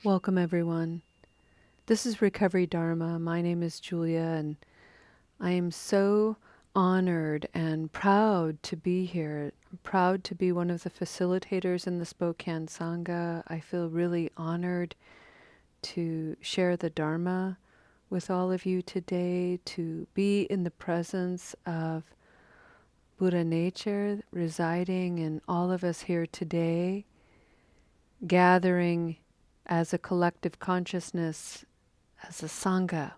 Welcome, everyone. This is Recovery Dharma. My name is Julia, and I am so honored and proud to be here. I'm proud to be one of the facilitators in the Spokane Sangha. I feel really honored to share the Dharma with all of you today, to be in the presence of Buddha nature residing in all of us here today, gathering as a collective consciousness, as a Sangha.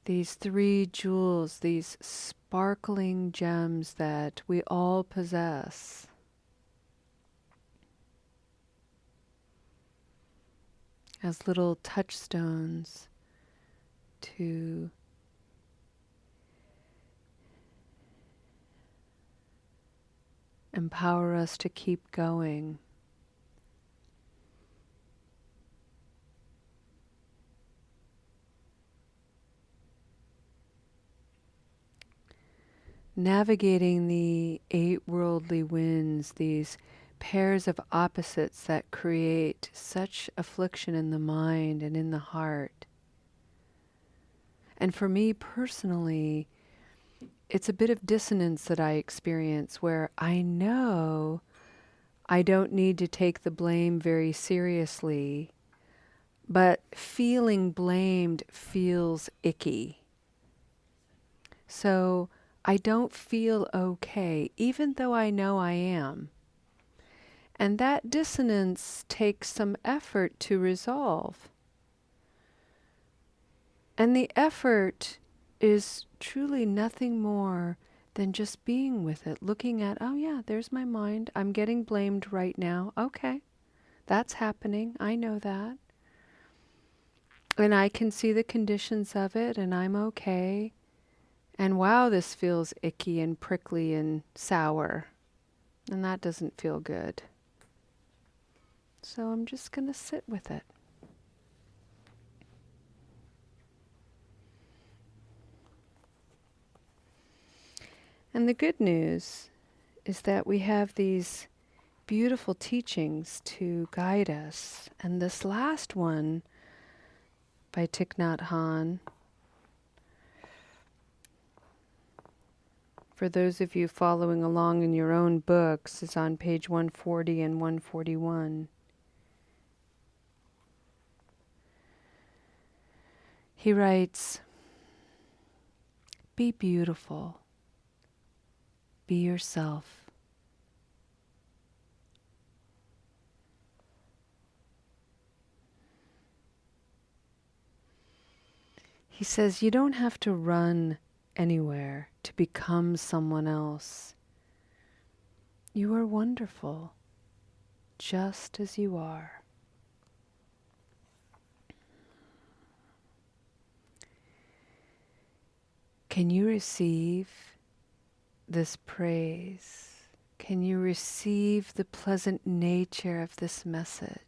These three jewels, these sparkling gems that we all possess, as little touchstones to empower us to keep going. Navigating the eight worldly winds, these pairs of opposites that create such affliction in the mind and in the heart. And for me personally, it's a bit of dissonance that I experience where I know I don't need to take the blame very seriously, but feeling blamed feels icky. So I don't feel okay, even though I know I am. And that dissonance takes some effort to resolve. And the effort is truly nothing more than just being with it, looking at, oh yeah, there's my mind. I'm getting blamed right now. Okay, that's happening. I know that. And I can see the conditions of it, and I'm okay. And wow, this feels icky and prickly and sour. And that doesn't feel good. So I'm just going to sit with it. And the good news is that we have these beautiful teachings to guide us. And this last one by Thich Nhat Hanh, for those of you following along in your own books, is on page 140 and 141. He writes, "Be beautiful. Be yourself. He says, you don't have to run anywhere to become someone else. You are wonderful, just as you are. Can you receive this praise? Can you receive the pleasant nature of this message?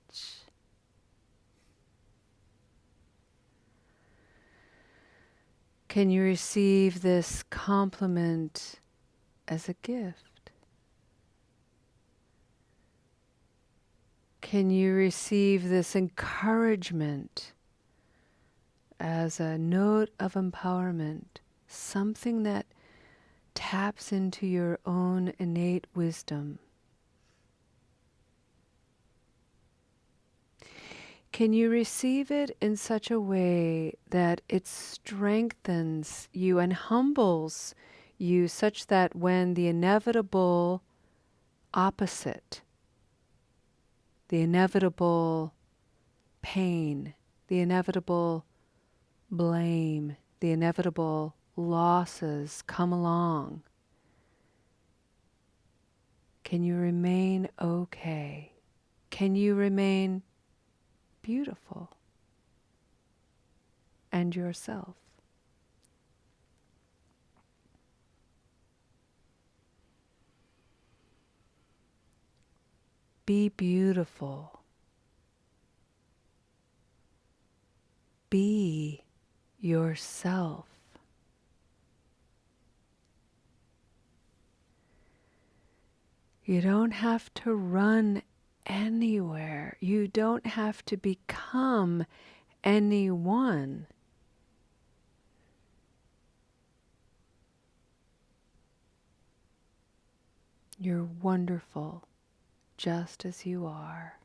Can you receive this compliment as a gift? Can you receive this encouragement as a note of empowerment, something that taps into your own innate wisdom? Can you receive it in such a way that it strengthens you and humbles you such that when the inevitable opposite, the inevitable pain, the inevitable blame, the inevitable losses come along, can you remain okay? Can you remain beautiful and yourself? Be beautiful. Be yourself. You don't have to run anywhere. You don't have to become anyone. You're wonderful just as you are.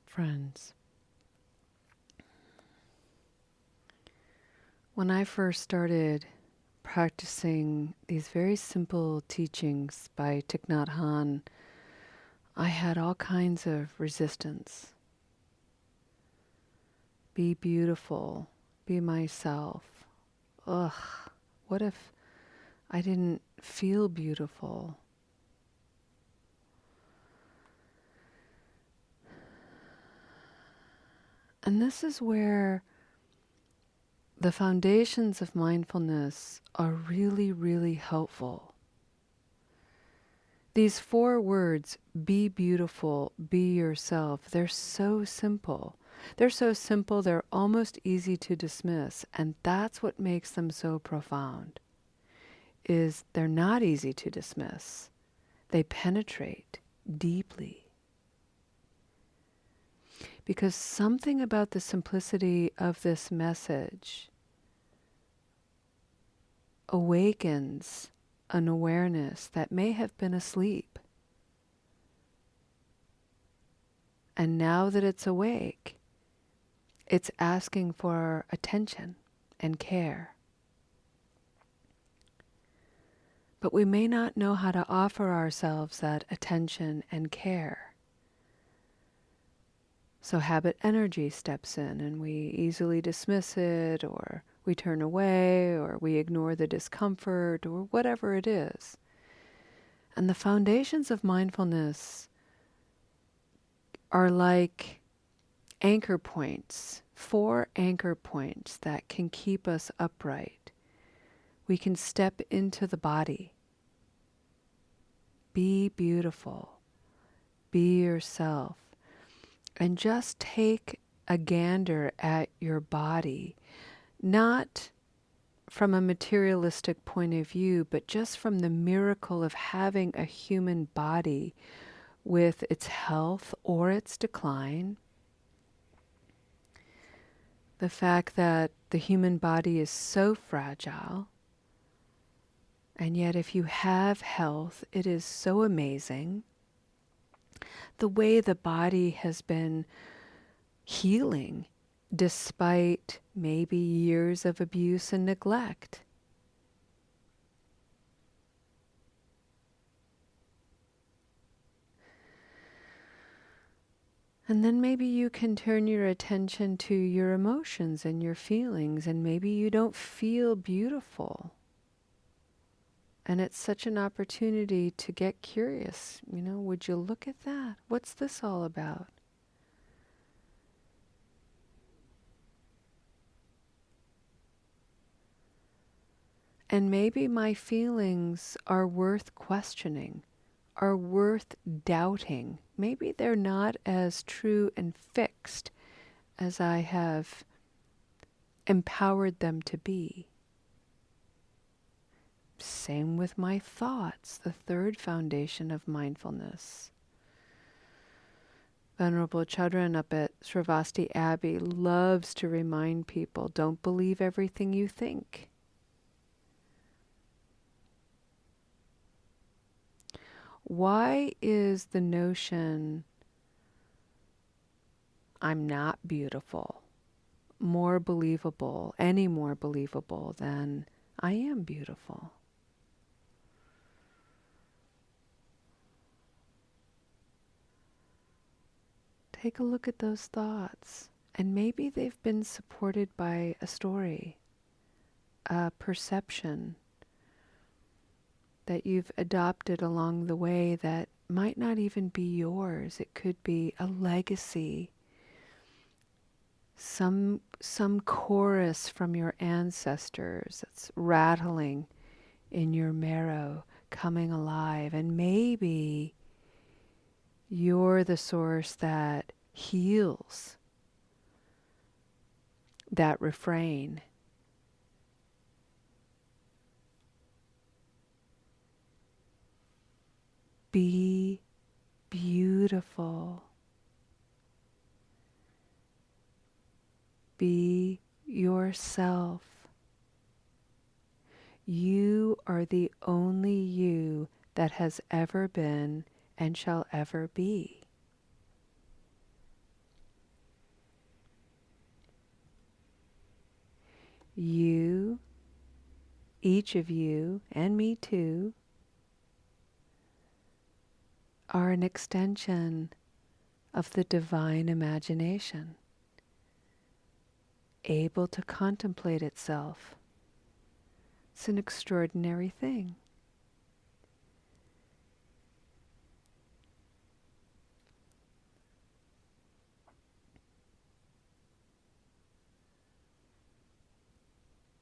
Friends, when I first started practicing these very simple teachings by Thich Nhat Hanh, I had all kinds of resistance. Be beautiful, be myself. Ugh, what if I didn't feel beautiful? And this is where the foundations of mindfulness are really, really helpful. These 4 words, be beautiful, be yourself, they're so simple. They're so simple, they're almost easy to dismiss. And that's what makes them so profound, is they're not easy to dismiss. They penetrate deeply. Because something about the simplicity of this message awakens an awareness that may have been asleep. And now that it's awake, it's asking for attention and care. But we may not know how to offer ourselves that attention and care. So habit energy steps in and we easily dismiss it, or we turn away, or we ignore the discomfort, or whatever it is. And the foundations of mindfulness are like anchor points, 4 anchor points that can keep us upright. We can step into the body. Be beautiful. Be yourself. And just take a gander at your body, not from a materialistic point of view, but just from the miracle of having a human body with its health or its decline. The fact that the human body is so fragile, and yet if you have health, it is so amazing. The way the body has been healing despite maybe years of abuse and neglect. And then maybe you can turn your attention to your emotions and your feelings, and maybe you don't feel beautiful. And it's such an opportunity to get curious. Would you look at that? What's this all about? And maybe my feelings are worth questioning, are worth doubting. Maybe they're not as true and fixed as I have empowered them to be. Same with my thoughts, the third foundation of mindfulness. Venerable Chodron up at Sravasti Abbey loves to remind people, don't believe everything you think. Why is the notion I'm not beautiful more believable, any more believable than I am beautiful? Take a look at those thoughts, and maybe they've been supported by a story, a perception that you've adopted along the way that might not even be yours. It could be a legacy, some chorus from your ancestors that's rattling in your marrow, coming alive, and maybe you're the source that heals that refrain. Be beautiful. Be yourself. You are the only you that has ever been and shall ever be. You, each of you, and me too, are an extension of the divine imagination, able to contemplate itself. It's an extraordinary thing.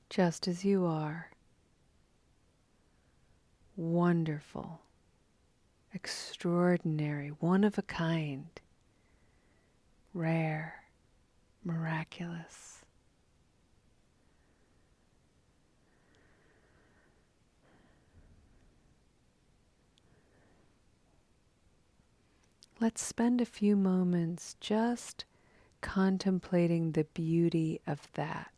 Just as you are, wonderful, extraordinary, one of a kind, rare, miraculous. Let's spend a few moments just contemplating the beauty of that.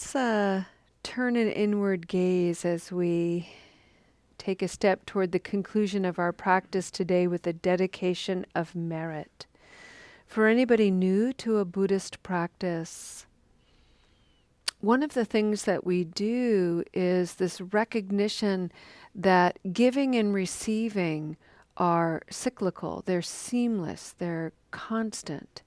Let's turn an inward gaze as we take a step toward the conclusion of our practice today with a dedication of merit. For anybody new to a Buddhist practice, one of the things that we do is this recognition that giving and receiving are cyclical, they're seamless, they're constant.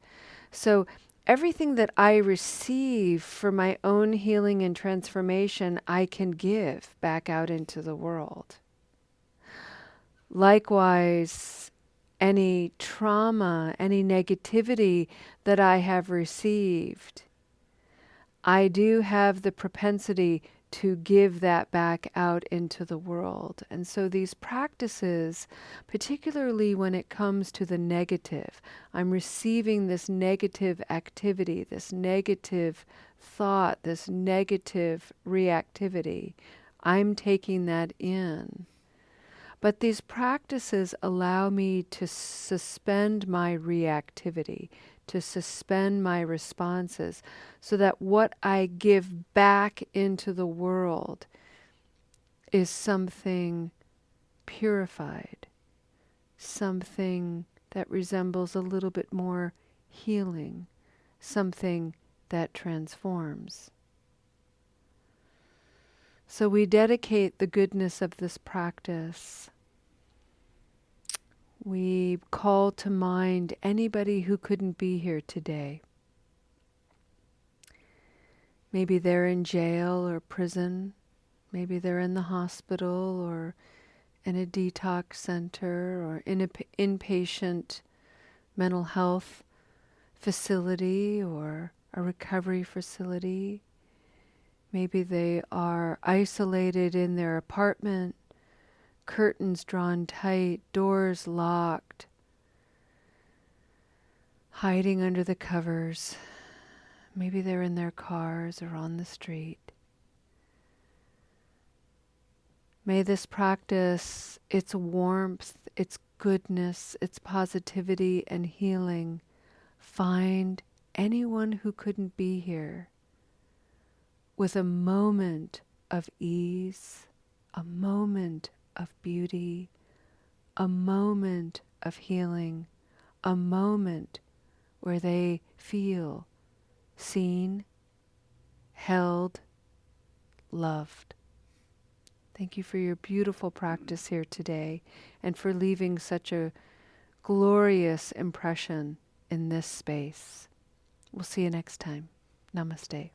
So everything that I receive for my own healing and transformation, I can give back out into the world. Likewise, any trauma, any negativity that I have received, I do have the propensity to give that back out into the world. And so these practices, particularly when it comes to the negative, I'm receiving this negative activity, this negative thought, this negative reactivity. I'm taking that in. But these practices allow me to suspend my reactivity, to suspend my responses, so that what I give back into the world is something purified, something that resembles a little bit more healing, something that transforms. So we dedicate the goodness of this practice. We call to mind anybody who couldn't be here today. Maybe they're in jail or prison. Maybe they're in the hospital or in a detox center or in an inpatient mental health facility or a recovery facility. Maybe they are isolated in their apartment, curtains drawn tight, doors locked, hiding under the covers. Maybe they're in their cars or on the street. May this practice, its warmth, its goodness, its positivity and healing find anyone who couldn't be here with a moment of ease, a moment of beauty, a moment of healing, a moment where they feel seen, held, loved. Thank you for your beautiful practice here today and for leaving such a glorious impression in this space. We'll see you next time. Namaste.